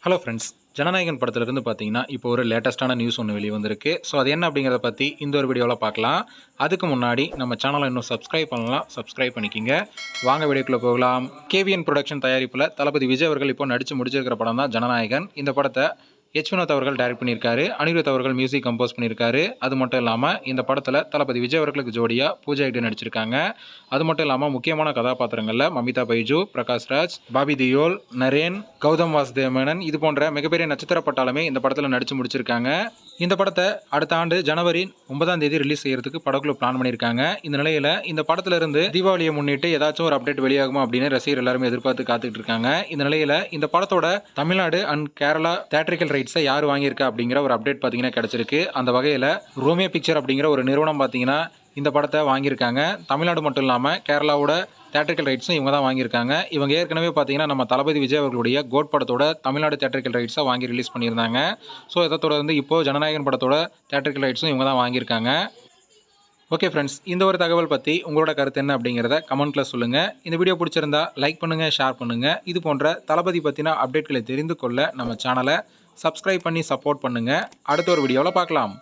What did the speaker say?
Hello friends, Jananayagan படத்திலிருந்து பார்த்தீங்கன்னா, இப்போ ஒரு லேட்டஸ்ட்டான நியூஸ் ஒன்று வெளிய வந்திருக்கு. ஸோ அது என்ன அப்படிங்கிறத பற்றி இந்த ஒரு வீடியோவில் பார்க்கலாம். அதுக்கு முன்னாடி நம்ம சேனலை இன்னும் சப்ஸ்கிரைப் பண்ணலாம், சப்ஸ்கிரைப் பண்ணிக்கிங்க. வாங்க வீடியோக்குள்ளே போகலாம். கேவிஎன் புரொடக்ஷன் தயாரிப்பில் தளபதி விஜய் அவர்கள் இப்போ நடித்து முடிச்சிருக்கிற படம் தான் ஜனநாயகன். இந்த படத்தை வினோத் அவர்கள் டைரக்ட் பண்ணியிருக்காரு. அனிருத் அவர்கள் மியூசிக் கம்போஸ் பண்ணியிருக்காரு. அது மட்டும் இல்லாமல் இந்த படத்தில் தளபதி விஜய் அவர்களுக்கு ஜோடியாக பூஜா ஹெக்டே நடிச்சிருக்காங்க. அது மட்டும் இல்லாமல் முக்கியமான கதாபாத்திரங்களில் மமிதா பைஜு, பிரகாஷ் ராஜ், பாபி தியோல், நரேன், கௌதம் வாசுதேவ் மேனன் இது போன்ற மிகப்பெரிய நட்சத்திர பட்டாளமே இந்த படத்தில் நடித்து முடிச்சிருக்காங்க. இந்த படத்தை அடுத்த ஆண்டு ஜனவரி 9ஆம் தேதி ரிலீஸ் செய்யறதுக்கு படக்குழு பிளான் பண்ணியிருக்காங்க. இந்த நிலையில் இந்த படத்துல இருந்து தீபாவளியை முன்னிட்டு ஏதாச்சும் ஒரு அப்டேட் வெளியாகுமா அப்படின்னு ரசிகர் எல்லாருமே எதிர்பார்த்து காத்துக்கிட்டு இருக்காங்க. இந்த நிலையில் இந்த படத்தோட தமிழ்நாடு அண்ட் கேரளா தியேட்டரிக்கல் ரைட்ஸை யார் வாங்கியிருக்கா அப்படிங்கிற ஒரு அப்டேட் பார்த்தீங்கன்னா கிடைச்சிருக்கு. அந்த வகையில் ரோமியோ பிக்சர் அப்படிங்கிற ஒரு நிறுவனம் பார்த்தீங்கன்னா இந்த படத்தை வாங்கியிருக்காங்க. தமிழ்நாடு மட்டும் இல்லாமல் கேரளாவோட தியேட்டரிக்கல் ரைட்ஸும் இவங்க தான் வாங்கியிருக்காங்க. இவங்க ஏற்கனவே பார்த்தீங்கன்னா நம்ம தளபதி விஜய் அவர்களுடைய கோட் படத்தோட தமிழ்நாடு தியேட்டரிக்கல் ரைட்ஸை வாங்கி ரிலீஸ் பண்ணியிருந்தாங்க. ஸோ இதை தொடர்ந்து இப்போது ஜனநாயகன் படத்தோட தியேட்டரிக்கல் ரைட்ஸும் இவங்க தான் வாங்கியிருக்காங்க. ஓகே ஃப்ரெண்ட்ஸ், இந்த ஒரு தகவல் பற்றி உங்களோட கருத்து என்ன அப்படிங்கிறத கமெண்ட்டில் சொல்லுங்கள். இந்த வீடியோ பிடிச்சிருந்தா லைக் பண்ணுங்கள், ஷேர் பண்ணுங்கள். இது போன்ற தளபதி பற்றின அப்டேட்களை தெரிந்து கொள்ள நம்ம சேனலை சப்ஸ்கிரைப் பண்ணி சப்போர்ட் பண்ணுங்கள். அடுத்த ஒரு வீடியோவில் பார்க்கலாம்.